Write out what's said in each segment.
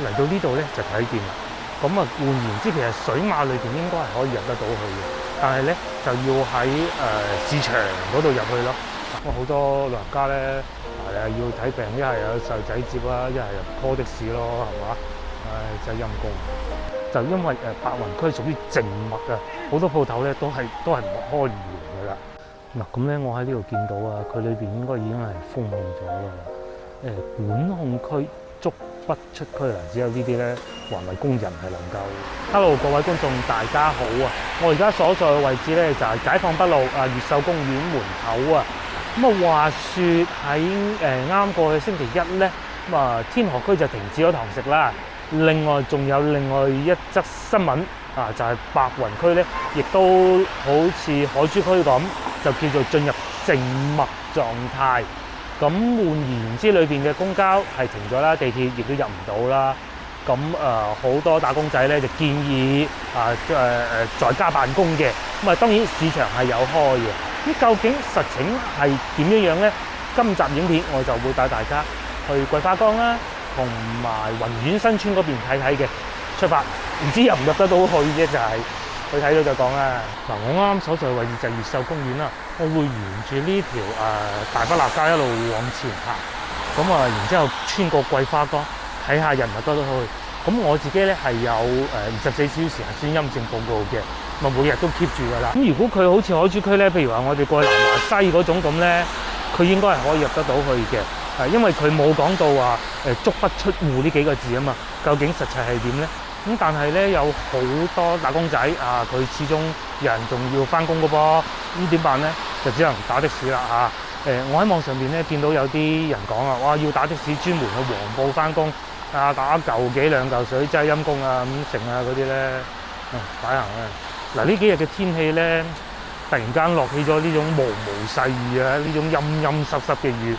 嚟到呢度咧就睇見啦。咁啊，換言之，其實水馬裏邊應該係可以入得到去嘅，但係咧就要喺市場嗰度入去咯。咁好多老人家咧要睇病，一係有細路仔接啦，一係又 call 的士咯，係嘛？真係陰公。就因為白雲區屬於靜默嘅，好多鋪頭咧都係唔開門㗎啦。嗱咁咧，我喺呢度見到啊，佢裏邊應該已經係封閉咗㗎啦。管控區足不出區啊，只有呢啲咧環衞工人係能夠。Hello， 各位觀眾大家好啊！我而家所在嘅位置咧就係解放北路越秀公園門口啊。咁啊，話説喺啱過去星期一咧，咁啊天河區就停止咗堂食啦。另外仲有另外一則新聞啊，就係白雲區咧，亦都好似海珠區咁，就叫做進入靜默狀態。咁換言之，裏邊嘅公交係停咗啦，地鐵亦都入唔到啦。咁好多打工仔咧就建議在家辦公嘅。咁啊，當然市場係有開嘅。咁究竟實情係點樣咧？今集影片我就會帶大家去桂花崗啦，同埋雲苑新村嗰邊睇睇嘅。出發，唔知入唔入得到去啫，就係去睇到就講啦。嗱，我啱啱所在位置就係越秀公園啦，我會沿住呢條大北立街一路往前行，咁然之後穿過桂花崗，睇下入唔入得到去。咁我自己咧係有24小時核酸陰性報告嘅，咪每日都 keep 住噶啦。咁如果佢好似海珠區咧，譬如話我哋過去南華西嗰種咁咧，佢應該係可以入得到去嘅。因為佢冇講到話足不出戶呢幾個字啊嘛，究竟實際係點咧？咁但係咧有好多打工仔佢始終有人仲要翻工嘅噃，咁點辦咧？就只能打的士啦我喺網上邊咧見到有啲人講哇要打的士專門去黃埔翻工打嚿幾兩嚿水真係陰公啊咁成啊嗰啲咧，擺行啊！嗱呢幾日嘅天氣咧，突然間落起咗呢種毛毛細雨啊，呢種陰陰濕濕嘅雨。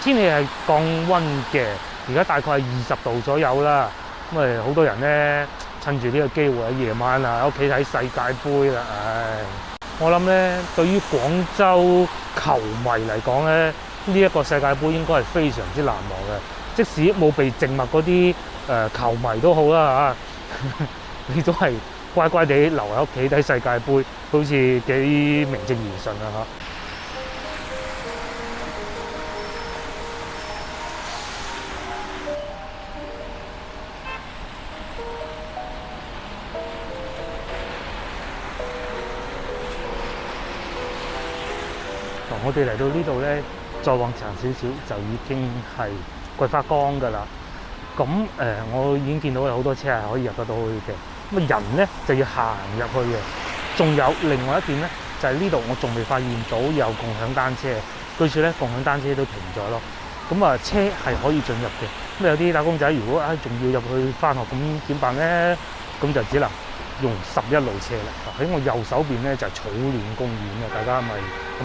天氣係降溫嘅，而家大概係20度左右啦。咁好多人咧趁住呢個機會喺夜晚喺屋企睇世界盃啦。我諗咧對於廣州球迷嚟講咧，呢一個世界盃應該係非常之難忘嘅。即使冇被靜默嗰啲球迷都好啦你都係乖乖地留喺屋企睇世界盃，好似幾名正言順啊我哋嚟到呢度咧，再往前少少就已經係桂花崗㗎啦。咁我已經見到有好多車係可以入得到去嘅。咁人咧就要行入去嘅。仲有另外一點咧，就係呢度我仲未發現到有共享單車。據說咧，共享單車都停咗咯。咁車係可以進入嘅。咁有啲打工仔如果仲要入去返學，咁點辦咧？咁就只能用11路車啦。喺我右手邊咧就係草嶺公園啊，大家咪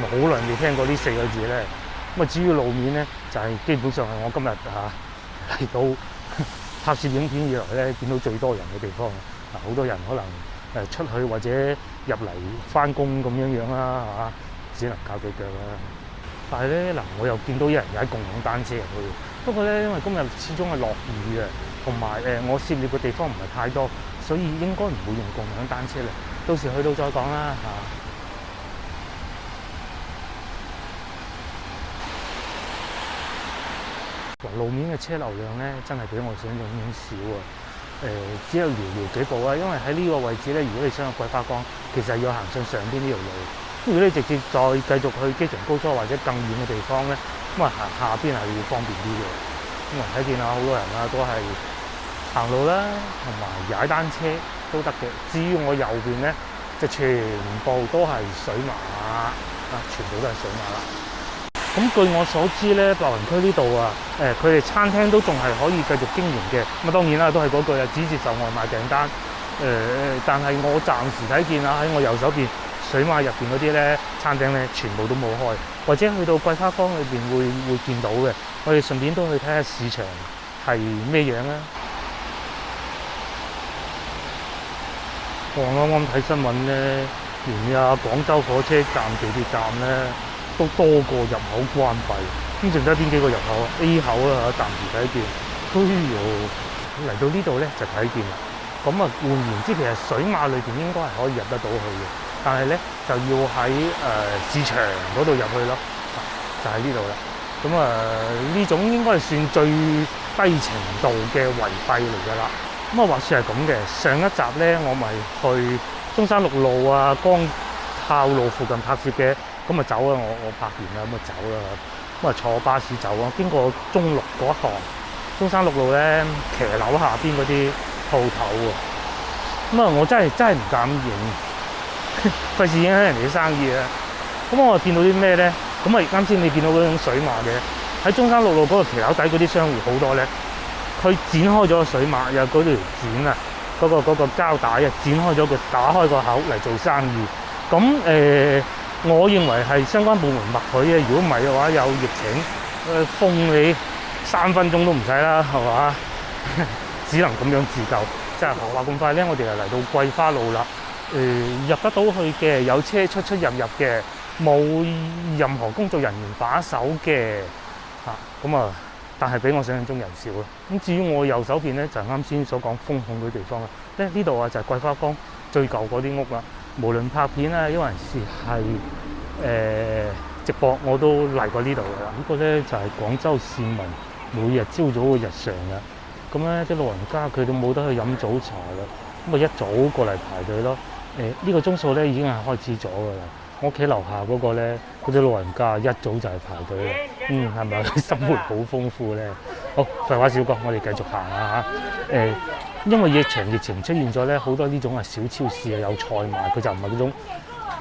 好耐未聽過呢4個字咧。咁至於路面咧，就係基本上係我今日嚟到拍攝影片以來咧見到最多人嘅地方。好多人可能出去或者入嚟返工咁樣啦只能靠對腳啦。但係咧我又見到有人踩共享單車入去。不過咧，因為今日始終係落雨嘅，同埋我涉獵嘅地方唔係太多，所以應該唔會用共享單車嚟。到時去到再講啦路面嘅車流量咧，真係比我想象中少啊！只有寥寥幾步啊，因為喺呢個位置咧，如果你想去桂花崗，其實要行上上邊呢條路。如果你直接再繼續去機場高速或者更遠嘅地方咧，咁行下邊係要方便啲嘅。咁睇見好多人都係行路啦，同埋踩單車都得嘅。至於我右邊咧，就全部都係水馬全部都係水馬啦。咁據我所知咧，白雲區呢度佢哋餐廳都仲係可以繼續經營嘅。咁當然啦，都係嗰句只接受外賣訂單。但係我暫時睇見喺我右手邊水馬入邊嗰啲咧餐廳咧，全部都冇開，或者去到桂花崗裏邊會見到嘅。我哋順便都去睇下市場係咩樣啊！我啱啱睇新聞咧，連廣州火車站、地鐵站咧，都多個入口關閉，咁剩低邊幾個入口？A 口啦，暫時睇見。嚟到呢度咧就睇見啦。咁啊，換言之，其實水馬裏邊應該係可以入得到去嘅，但係咧就要喺市場嗰度入去咯，就喺呢度啦。咁呢種應該係算最低程度嘅違規嚟㗎啦。咁話說係咁嘅，上一集咧我咪去中山六路啊、江孝路附近拍攝嘅，咁啊走啦，我拍完啦，咁啊走啦，咁啊坐巴士走啊，經過中六嗰一行，中山六路咧騎樓下邊嗰啲鋪頭喎，咁我真係唔敢影，費事影響人哋啲生意啊。咁我見到啲咩咧？咁啱先你見到嗰種水馬嘅，喺中山六路嗰個騎樓底嗰啲商戶好多咧，佢剪開咗個水馬，有嗰條剪啊，嗰個膠帶啊，剪開咗佢，打開個口嚟做生意。咁我認為係相關部門默許嘅。如果唔係嘅話，有疫情，封你3分鐘都唔使啦，係嘛？只能咁樣自救。即係話咁快咧，我哋就嚟到桂花路啦。入得到去嘅，有車出入嘅，冇任何工作人員把守嘅。但係比我想象中人少啦。咁至於我右手邊咧，就係啱先所講封控嗰啲地方啦。呢度啊就係桂花崗最舊嗰啲屋啦。無論拍片啊，因為係直播，我都嚟過呢度㗎啦。呢個咧就係廣州市民每日朝早嘅日常啦。咁咧啲老人家佢哋冇得去飲早茶啦，咁一早過嚟排隊咯。呢個鐘數咧已經係開始咗㗎啦。我屋企樓下嗰個咧，嗰啲老人家一早就係排隊啦。係咪生活好豐富咧？好，廢話少講，我哋繼續行下嚇。因為疫情出現咗咧，好多呢種係小超市啊，有菜賣，佢就唔係嗰種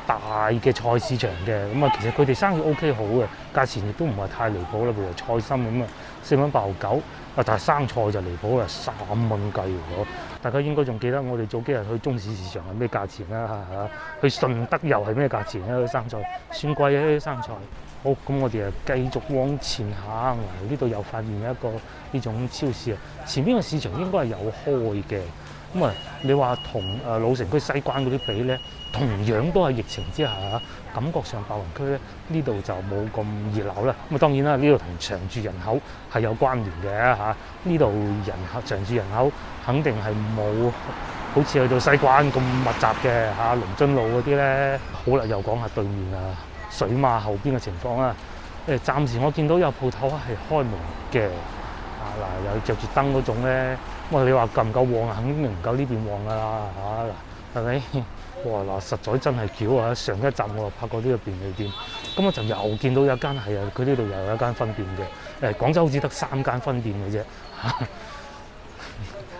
大嘅菜市場嘅。其實佢哋生意 OK 好嘅，價錢亦都唔係太離譜啦。譬如菜心咁4蚊8毫9，但係生菜就離譜啦，3蚊雞喎。大家應該仲記得我哋早幾日去中市市場係咩價錢啦嚇？去順德又係咩價錢咧？生菜算貴嘅啲生菜。好，咁我哋繼續往前行，呢度又發現一個呢種超市啊。前邊個市場應該係有開嘅。你話同老城區西關嗰啲比咧，同樣都係疫情之下，感覺上白雲區咧呢度就冇咁熱鬧啦。當然啦，呢度同長住人口係有關聯嘅嚇。呢度長住人口肯定係冇好似去到西關咁密集嘅嚇，龍津路嗰啲咧。好啦，又講下對面啊，水馬後邊嘅情況啊。暫時我見到有鋪頭係開門嘅，有着住燈嗰種咧。你話夠唔夠旺啊？肯定唔夠呢邊旺㗎啦嚇，係咪？哇實在真係巧啊！上一集我又拍過呢個便利店，咁我就又見到有間係啊，佢呢度又有一間分店嘅。廣州只得3間分店嘅啫。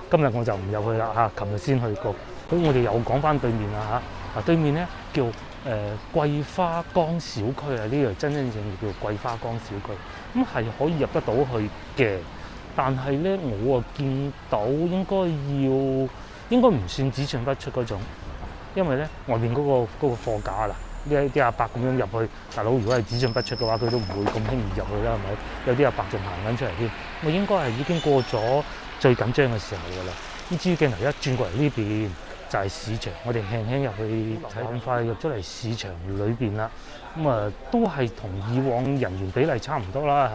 今日我就唔入去啦嚇，琴日先去過。咁我哋又講翻對面啦嚇，對面咧叫桂花崗小區啊，呢度真正叫桂花崗小區，咁係可以入得到去嘅。但係咧，我見到應該唔算只進不出嗰種，因為咧外面嗰個貨架啦，呢啲阿伯咁樣入去，大佬如果係只進不出嘅話，佢都唔會咁輕易入去啦，係咪？有啲阿伯仲行緊出嚟添，我應該係已經過咗最緊張嘅時候㗎啦。呢支鏡頭一轉過嚟呢邊就係市場，我哋輕輕入去，咁快入咗嚟市場裏邊啦。都係同以往人員比例差唔多啦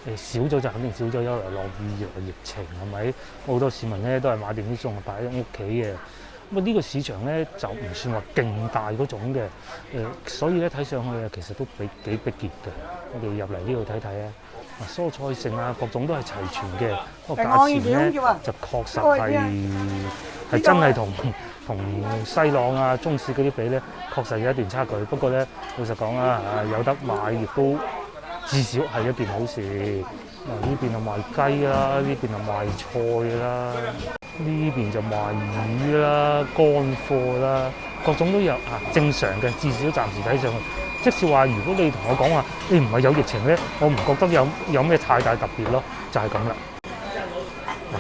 嚇。少咗就肯定少咗，因為落雨又疫情係咪？好多市民咧都係買定啲餸擺喺屋企嘅。呢個市場咧就唔算話勁大嗰種嘅，所以咧睇上去其實都幾逼傑嘅。我哋入嚟呢度睇睇啊，蔬菜性啊各種都係齊全嘅。個價錢咧就確實係真係同西朗啊、中市嗰啲比咧，確實有一段差距。不過咧，老實講啦，有得買亦都至少係一件好事。呢邊就賣雞啦，呢邊就賣菜啦，呢邊就賣魚啦、乾貨啦，各種都有正常嘅。至少暫時睇上去，即使話如果你同我講話，你唔係有疫情咧，我唔覺得有咩太大特別咯，就係咁啦。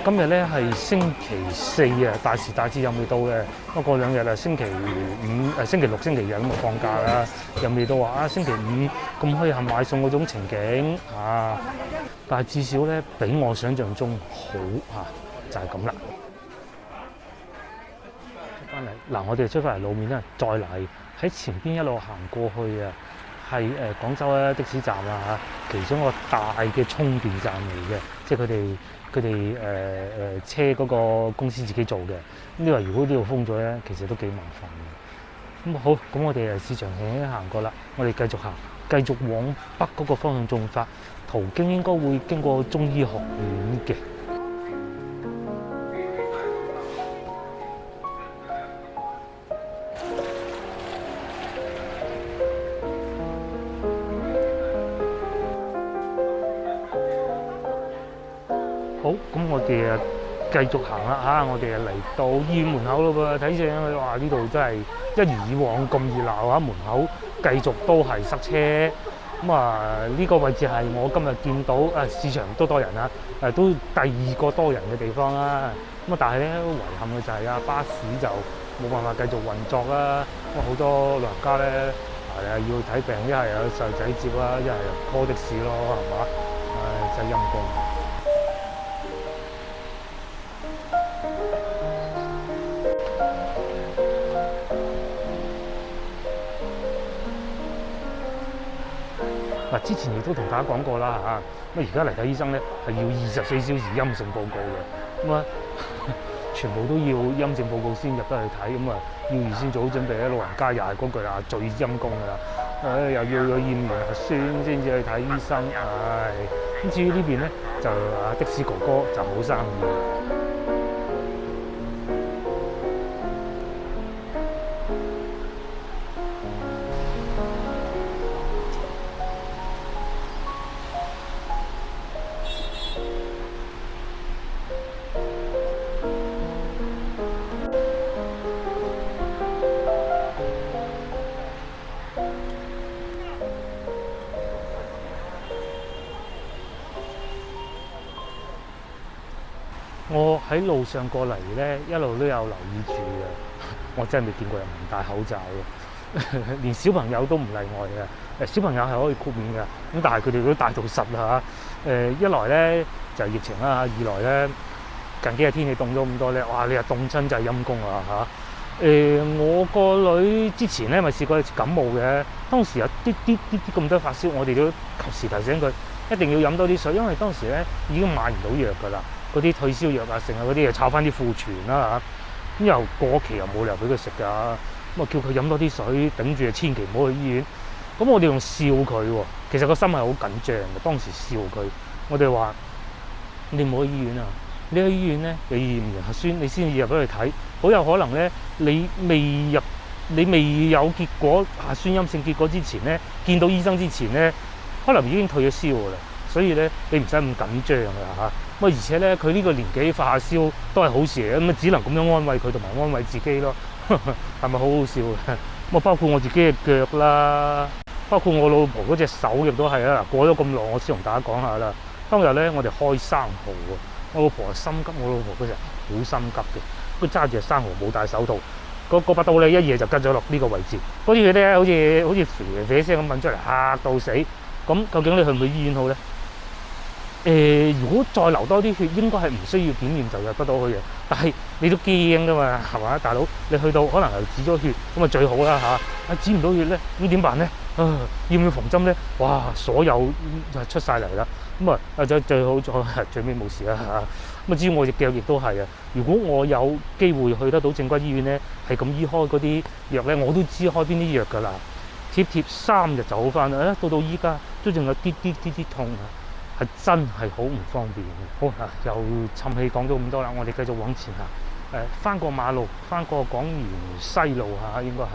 今日咧係星期4啊，大時大節又未到嘅。不過2日啊，星期5、星期6、星期日咁就放假啦，又未到話星期5咁墟冚買餸嗰種情景啊。但係至少咧比我想象中好就係咁啦。出翻嚟嗱，我哋出翻嚟路面咧，再嚟喺前邊一路行過去啊，係廣州的士站啊，其中一個大嘅充電站嚟嘅。即係佢哋車嗰個公司自己做嘅。咁你話如果呢度封咗咧，其實都幾麻煩嘅。咁好，咁我哋市場輕輕行過啦，我哋繼續行，繼續往北嗰個方向進發，途經應該會經過中醫學院嘅。好，咁我哋繼續行啦嚇，我哋嚟到醫院門口咯噃，睇正佢話呢度真係一如以往咁熱鬧啊！門口繼續都係塞車，咁呢個位置係我今日見到市場都多人啦，都第二個多人嘅地方啦。咁但係咧遺憾嘅就係巴士就冇辦法繼續運作啦。咁好多老人家咧要睇病，一係有細路仔接啦，一係 call 的士咯，係嘛？真係陰公。嗱，之前亦都同大家講過啦嚇，咁而家嚟睇醫生咧係要24小時陰性報告嘅，咁全部都要陰性報告先入得去睇，咁要預先做好準備咧。老人家又係嗰句最陰公㗎啦，又要驗完核酸先至去睇醫生，咁至於呢邊咧就的士哥哥就冇生意。我喺路上過嚟咧，一路都有留意住嘅。我真係未見過有人唔戴口罩嘅，連小朋友都唔例外嘅。小朋友係可以豁免嘅，咁但係佢哋都戴到實啦嚇。一來咧就係疫情啦，二來咧近幾日天氣凍咗咁多咧，哇！你又凍親就係陰公啊嚇。我個女之前咧咪試過一次感冒嘅，當時有啲咁多發燒，我哋都及時提醒佢一定要飲多啲水，因為當時咧已經買唔到藥㗎啦。嗰啲退燒藥成日嗰啲炒翻啲庫存啦嚇，咁又過期又冇理由俾佢食㗎，咁叫佢飲多啲水，頂住千祈唔好去醫院。咁我哋用笑佢喎，其實個心係好緊張嘅。當時笑佢，我哋話你唔好去醫院啊！你去醫院咧，你驗完核酸你先至入咗去睇，好有可能咧你未有結果核酸陰性結果之前咧，見到醫生之前咧，可能已經退咗燒㗎啦。所以咧，你唔使咁緊張㗎嚇。而且咧，佢呢個年紀發下燒都係好事嚟嘅，咁只能咁樣安慰佢同埋安慰自己咯。係咪好好笑嘅？包括我自己嘅腳啦，包括我老婆嗰隻手亦都係啊。過咗咁耐，我先同大家講下啦。當日咧，我哋開生蠔喎，我老婆係心急，我老婆嗰陣好心急嘅，佢揸住隻生蠔冇戴手套，嗰把刀咧一嘢就吉咗落呢個位置，嗰啲嘢咧好似肥肥聲咁噴出嚟，嚇到死。咁究竟你去唔去醫院好咧？如果再流多啲血，應該係唔需要檢驗就入得到去嘅。但係你都驚㗎嘛，係嘛，大佬？你去到可能係止咗血，咁啊最好啦嚇。止唔到血咧，咁點辦咧？要唔要縫針咧？哇，所有就出晒嚟啦。咁最好最尾冇事啦嚇。至於我隻腳亦都係啊。如果我有機會去得到正規醫院咧，係咁醫開嗰啲藥咧，我都知開邊啲藥㗎啦。貼3日就好翻啦。到依家都仲有啲痛啊！係真係好唔方便嘅。好又沉氣講咗咁多啦，我哋繼續往前行。翻過馬路，翻過廣園西路嚇，應該係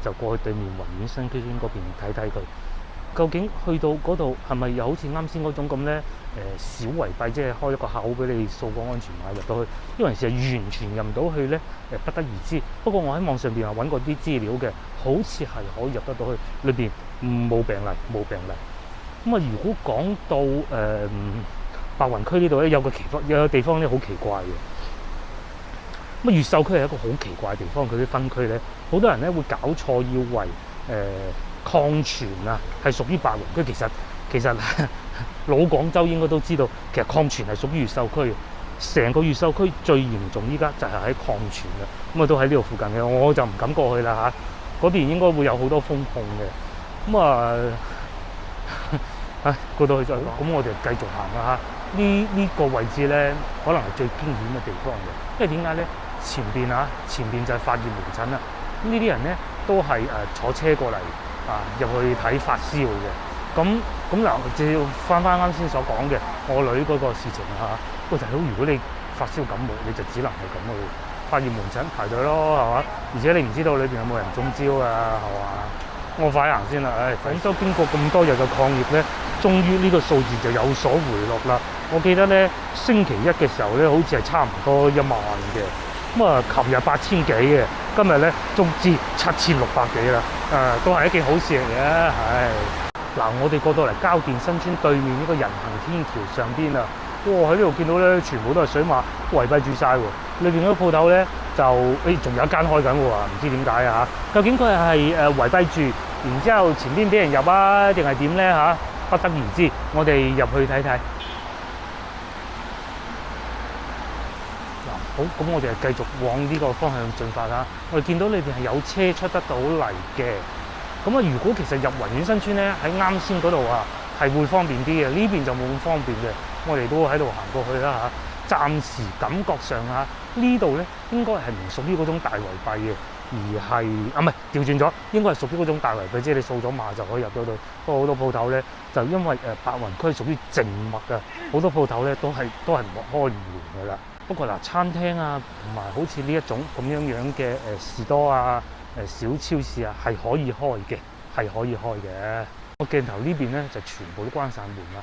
就過去對面宏遠新居嗰邊睇睇佢。究竟去到嗰度係咪又好似啱先嗰種咁咧？小圍閉，即係開一個口俾你掃個安全碼入到去。因為其實完全入唔到去咧，不得而知。不過我喺網上邊揾過啲資料嘅，好似係可以入得到去，裏邊冇病例。咁如果講到白雲區呢度咧，有個地方咧好奇怪嘅。越秀區係一個好奇怪嘅地方，佢啲分區咧，好多人咧會搞錯，以為礦泉係屬於白雲區。其實老廣州應該都知道，其實礦泉係屬於越秀區。成個越秀區最嚴重依家就係喺礦泉啦。都喺呢度附近嘅，我就唔敢過去啦嚇。嗰邊應該會有好多風控嘅。過到去再講，咁我哋繼續行啦嚇。呢個位置咧，可能係最驚險嘅地方嘅，因為點解咧？前邊就係發熱門診啦。呢啲人咧都係坐車過嚟入去睇發燒嘅。咁嗱，就要翻啱先所講嘅我女嗰個事情嚇。喂，大佬，如果你發燒感冒，你就只能係咁去發熱門診排隊咯，係嘛？而且你唔知道裏邊有冇人中招啊，係嘛？我快行先啦，廣州經過咁多日嘅抗疫咧，終於呢個數字就有所回落啦。我記得咧星期一嘅時候咧，好似係差唔多1萬嘅，咁啊，琴日8000幾嘅，今日咧終至7600幾啦，都係一件好事嚟嘅，嗱，我哋過到嚟膠電新村對面呢個人行天橋上邊啊，哇！喺呢度見到咧，全部都係水馬圍蔽住晒喎。裏邊嗰啲鋪頭咧就仲有一間開緊喎，唔知點解啊嚇？究竟佢係圍蔽住，然之後前邊俾人入啊，定係點咧嚇？不得而知。我哋入去睇睇。嗱，好，咁我哋繼續往呢個方向進發啦。我哋見到裏邊係有車出得到嚟嘅。咁啊，如果其實入雲苑新村咧，喺啱先嗰度啊，係會方便啲嘅。呢邊就冇咁方便嘅。我哋都喺度行過去啦嚇。暫時感覺上嚇呢度咧，應該係唔屬於嗰種大圍蔽嘅，而係唔係調轉咗，應該係屬於嗰種大圍蔽，即係你掃咗碼就可以入到度。不過好多鋪頭咧，就因為白雲區屬於靜默啊，好多鋪頭咧都係唔開門㗎啦。不過嗱，餐廳啊，同埋好似呢一種咁樣嘅士多啊、小超市啊，係可以開嘅，係可以開嘅。個鏡頭呢邊咧就全部都關晒門啦。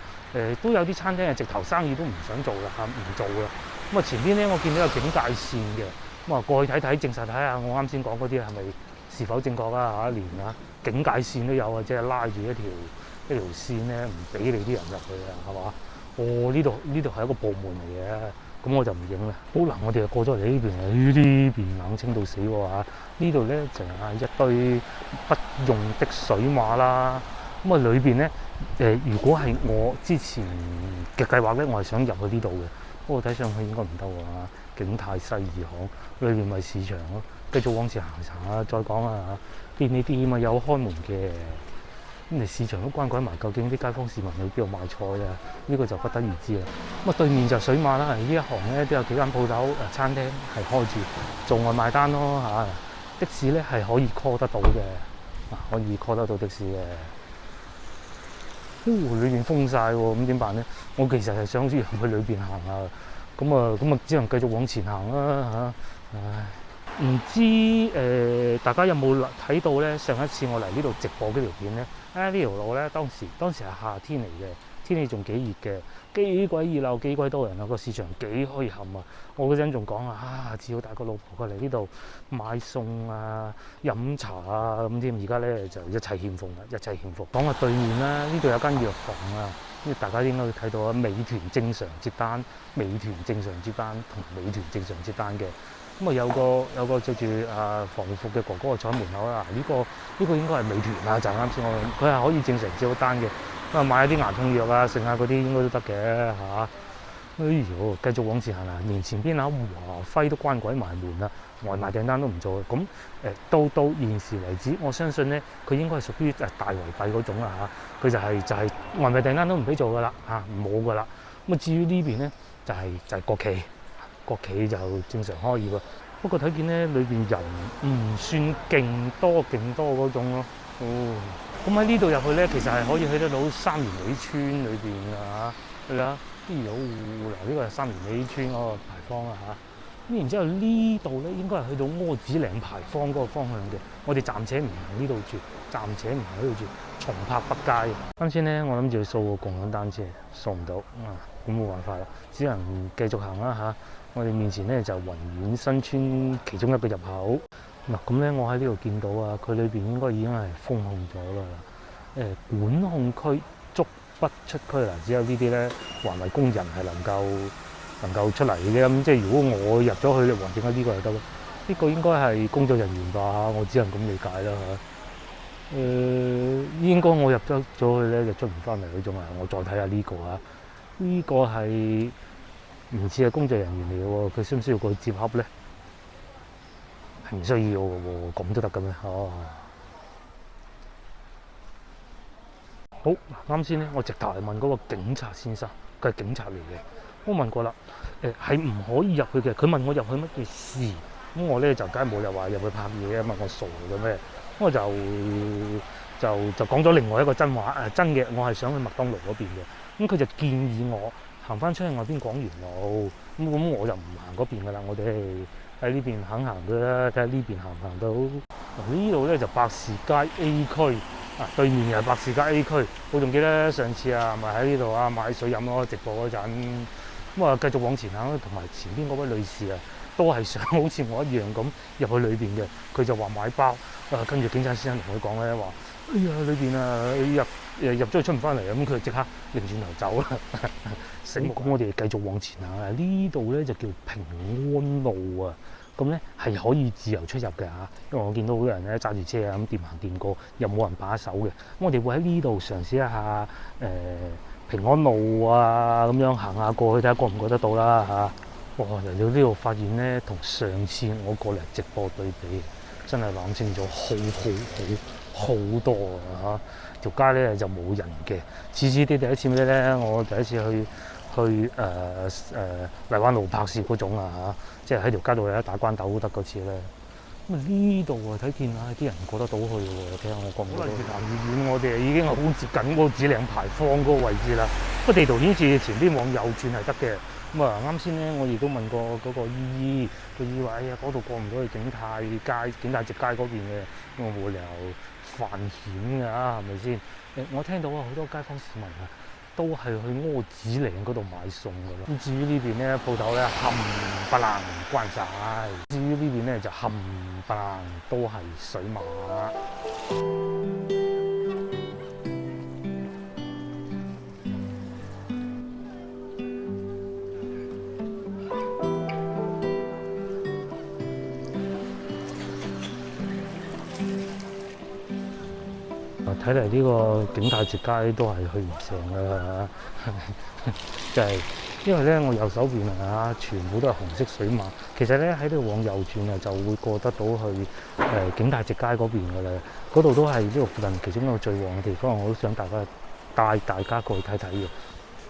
都有啲餐廳係直頭生意都唔想做啦嚇，唔做啦。咁啊前邊咧我見到有警戒線嘅，咁啊過去睇睇，證實睇下我啱先講嗰啲係咪是否正確啊嚇，連警戒線都有啊，即係拉住一條線咧，唔俾你啲人入去啊，係嘛？呢度係一個部門嚟嘅。咁我就唔影啦。好嗱，我哋就過咗嚟呢邊，呢邊冷清到死喎嚇！呢度咧就係一堆不用的水馬啦。咁啊裏邊咧如果係我之前嘅計劃咧，我係想入去呢度嘅。不過睇上去應該唔得喎。景泰西二行裏邊咪市場咯，繼續往前行下，再講啊嚇。便利店啊有開門嘅。咁你市場都關鬼埋，究竟啲街坊市民去邊度買菜啊？呢個就不得而知啦。咁啊對面就水馬啦，呢一行咧都有幾間鋪頭餐廳係開住做外賣單咯嚇。的士咧係可以 call 得到嘅，可以 call 得到的士嘅。裏邊封晒喎，咁點辦咧？我其實係想入去裏邊行下，咁啊只能繼續往前行啦嚇。唉。唔知大家有冇睇到咧？上一次我嚟呢度直播嗰條片咧，呢條路咧當時係夏天嚟嘅，天氣仲幾熱嘅，幾鬼熱鬧，幾鬼多人啊！個市場幾墟冚啊！我嗰陣仲講只要帶個老婆過嚟呢度買餸啊、飲茶啊咁添。而家咧就一切欠奉啦，一切欠奉。講下對面啦，呢度有間藥房啊，大家應該會睇到啊，美團正常接單、美團正常接單同美團正常接單嘅。咁啊有個着住防護服嘅哥哥坐喺門口啦。呢個應該係美團啊，就啱先佢係可以正常接到單嘅。咁啊買一啲牙痛藥啊、剩下嗰啲應該都得嘅嚇。哎呦，繼續往前行啦，連前邊華輝都關鬼埋門啦，外賣訂單都唔做。咁到現時為止，我相信咧佢應該係屬於大圍蔽嗰種啦嚇。佢就係外賣訂單都唔俾做噶啦嚇，冇噶啦。咁啊至於呢邊咧就係國企。國企就正常開業喎，不過睇見咧裏邊人唔算勁多嗰種咯。咁喺呢度入去咧，其實係可以去得到三元里村裏邊㗎嚇。係啊，嗱呢個係三元里村嗰個牌坊啊嚇。咁然之後呢度咧應該係去到柯子嶺牌坊嗰個方向嘅。我哋暫且唔行呢度住，松柏北街。啱先咧，我諗住去掃個共享單車，掃唔到咁冇辦法啦，只能繼續行啦嚇。我哋面前咧就雲苑新村其中一個入口。咁咧我喺呢度見到佢裏邊應該已經係封控咗啦。管控區足不出區啦，只有呢啲咧環衞工人係能夠出嚟嘅啫。咁即係如果我入咗去，或者呢個就得咯。呢個應該係工作人員吧，我只能咁理解啦嚇。應該我入咗去咧就出唔翻嚟嗰種啊。我再睇下呢個嚇，呢個係唔似係工作人員嚟嘅喎，佢需唔需要過去接洽咧？係唔需要嘅喎，咁都得嘅咩？好，啱先咧，我直頭係問嗰個警察先生，佢係警察嚟嘅。我問過啦，係唔可以入去嘅。佢問我入去乜嘢事，咁我咧就梗係冇理由話入去拍嘢啊嘛，我傻嘅咩？我就講咗另外一個真話真嘅，我係想去麥當勞嗰邊嘅。咁佢就建議我行翻出去外邊廣園路，咁我就唔行嗰邊噶啦，我哋喺呢邊肯行嘅啦，睇下呢邊行唔行到。呢度咧就百事街 A 區。對面又係百事街 A 區，我仲記得上次咪喺呢度買水飲咯，直播嗰陣，咁繼續往前行，同埋前邊嗰位女士都係想好似我一樣咁入去裏邊嘅，佢就話買包，跟住警察先生同佢講咧話，哎呀裏邊入咗去出唔翻嚟，咁佢即刻擰轉頭走啦。咁我哋繼續往前行啊，呢度咧就叫平安路啊。咁咧係可以自由出入嘅嚇，因為我見到好多人咧揸住車咁掂行掂過，又冇人把守嘅。我哋會喺呢度嘗試一下平安路咁樣行下過去睇下過唔過得到啦嚇。哇！嚟到呢度發現咧，同上次我過嚟直播對比，真係冷清咗好多啊嚇！條街咧就冇人嘅，次次啲第一次咩咧？我第一次去荔灣路拍攝嗰種即係喺條街度有打關鬥得嗰次咧。咁呢度睇見啲人過得到去喎，睇下我過唔過到。越行越遠，我哋已經係好接近嗰個子嶺牌坊嗰個位置啦。個地圖顯示前邊往右轉係得嘅。咁啱先咧，我亦都問過嗰個姨姨，個姨話：哎呀，嗰度過唔到去景泰直街嗰邊嘅，我冇理由犯險㗎，係咪先？我聽到好多街坊市民都係去柯子嶺嗰度買餸㗎啦。咁至於呢邊咧，鋪頭咧冚唪唥關晒。至於呢邊咧就冚唪唥都係水馬。睇嚟呢個景泰直街都係去唔成啦就係因為咧我右手邊全部都係紅色水馬，其實咧喺度往右轉就會過得到去景泰直街嗰邊㗎啦，嗰度都係呢度附近其中一個最旺嘅地方，我都想帶大家過去睇睇嘅。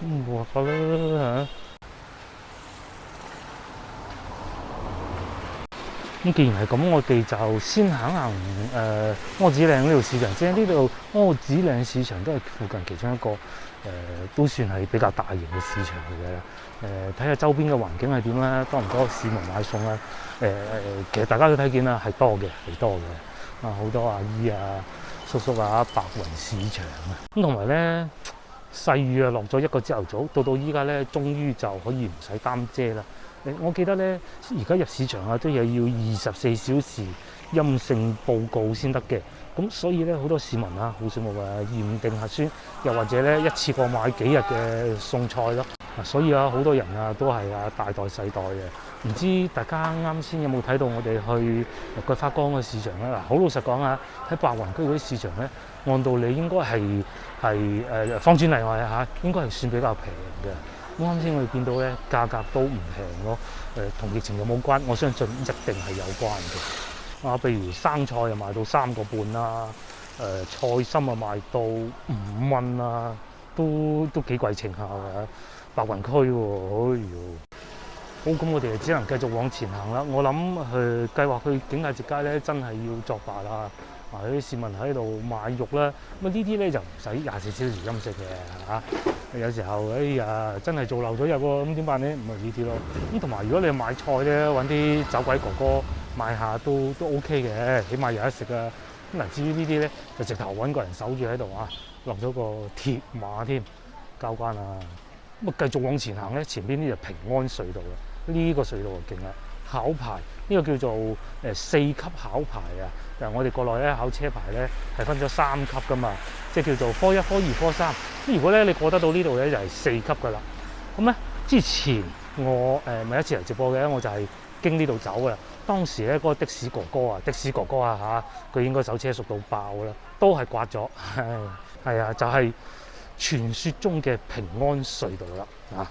冇辦法啦咁既然係咁，我哋就先行柯子嶺呢條市場先。呢度柯子嶺市場都係附近其中一個都算係比較大型嘅市場嚟嘅。睇下周邊嘅環境係點啦，多唔多市民買餸啦？其實大家都睇見啦，係多嘅。好多阿姨叔叔白雲市場咁同埋咧細雨落咗一個朝頭早，到依家咧，終於就可以唔使擔遮啦。我記得咧，而家入市場都要24小時陰性報告先得嘅。咁所以咧，好多市民好少冇驗定核酸，又或者咧一次過買幾日嘅餸菜咯。所以好多人都係大袋細袋嘅。唔知大家啱先有冇睇到我哋去桂花崗嘅市場咧？好老實講喺白雲區嗰啲市場咧，按道理應該係芳村例外應該係算比較平嘅。咁啱先我哋見到咧，價格都唔平咯。同疫情有冇關？我相信一定係有關嘅。譬如生菜又賣到3個半啦，菜心賣到5蚊啦，都幾貴情下㗎。白雲區喎，好咁我哋只能繼續往前行啦。我諗計劃去景泰直街咧，真係要作罷啦。啲市民喺度買肉啦，咁呢啲咧就唔使24小時陰性嘅有時候真係做漏咗日喎，咁點辦咧？唔係呢啲咯。咁同埋如果你買菜咧，揾啲走鬼哥哥買下都 OK 嘅，起碼有得食啊。咁至於呢啲咧，就直頭揾個人守住喺度落咗個鐵馬添，交關咁繼續往前行咧，前邊呢就平安隧道啦。呢個隧道就勁啦，考牌呢個叫做4級考牌但係我哋國內咧考車牌咧係分咗3級噶嘛，即係叫做科1、科2、科3。咁如果咧你過得到呢度咧就係4級噶啦。咁咧之前我咪一次嚟直播嘅，我就係經呢度走噶啦。當時咧嗰個的士哥哥佢應該手車熟到爆啦，都係刮咗。係就係傳說中嘅平安隧道啦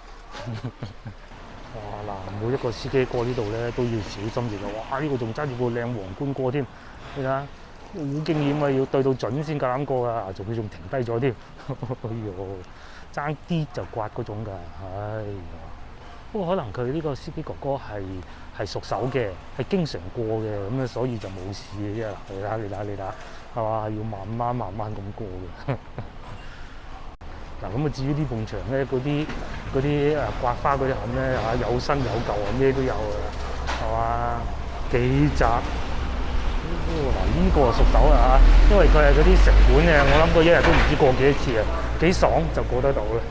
每一個司機過呢度咧都要小心啲咯。哇！呢個仲揸住個靚皇冠過添，你睇下好驚險要對到準先夠膽過㗎，仲要停低咗添。哎呦，爭啲就刮嗰種㗎，唉。不過可能佢呢個司機哥哥係熟手嘅，係經常過嘅，咁啊所以就冇事嘅啫。你睇，係嘛？要慢慢咁過嘅。嗱咁啊，至於呢埲牆咧，嗰啲刮花嗰啲痕咧嚇，有新有舊啊，咩都有㗎，係嘛？幾窄？嗱呢個熟手啊嚇，因為佢係嗰啲成本嘅，我諗佢一日都唔知過幾多次啊，幾爽就過得到啦。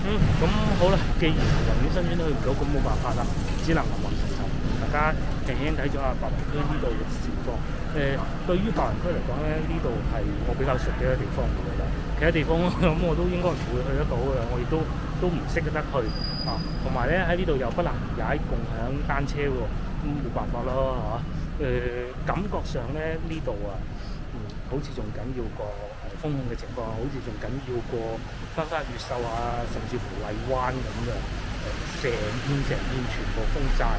咁好啦，既然宏遠新村都去唔到，咁冇辦法啦，只能臨臨實實。大家輕輕睇咗白雲區呢度嘅情況。對於白雲區嚟講咧，呢度係我比較熟嘅一個地方嚟㗎啦。其他地方咁我都應該唔會去得到嘅，我亦都唔識得去啊。同埋咧喺呢度又不能踩共享單車喎，咁冇辦法咯嚇。感覺上咧呢度啊，好似仲緊要過封控嘅情況，好似仲緊要過翻越秀啊，甚至乎荔灣咁嘅，成片全部封晒。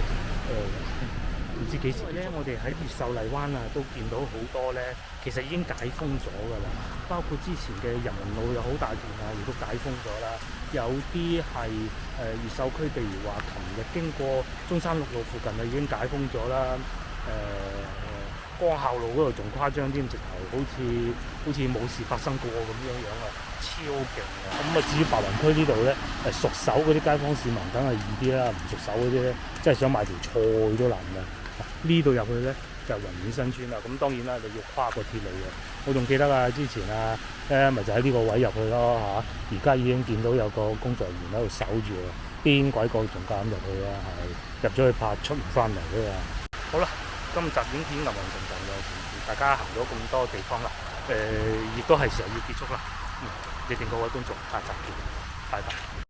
唔知幾時咧？我哋喺越秀荔灣啊，都見到好多咧，其實已經解封咗㗎啦。包括之前嘅人民路有好大段啊，亦都解封咗啦。有啲係越秀區，譬如話琴日經過中山六路附近啊，已經解封咗啦。光孝路嗰度仲誇張啲，直頭好似冇事發生過咁樣啊，超勁啊！咁啊，至於白雲區呢度咧，熟手嗰啲街坊市民梗係易啲啦，唔熟手嗰啲咧，真係想買條菜都難㗎。呢度入去咧就宏遠新村啦。咁當然啦，你要跨過鐵路嘅。我仲記得啊，之前啊，咪就喺呢個位入去咯嚇。而家已經見到有個工作人員喺度守住啦，邊鬼個仲敢入去啊？係入咗去拍，出唔翻嚟㗎嘛。好啦。今集影片林林總總嘅，大家行咗咁多地方啦，亦都係時候要結束啦。你哋各位觀眾，下集見，拜拜。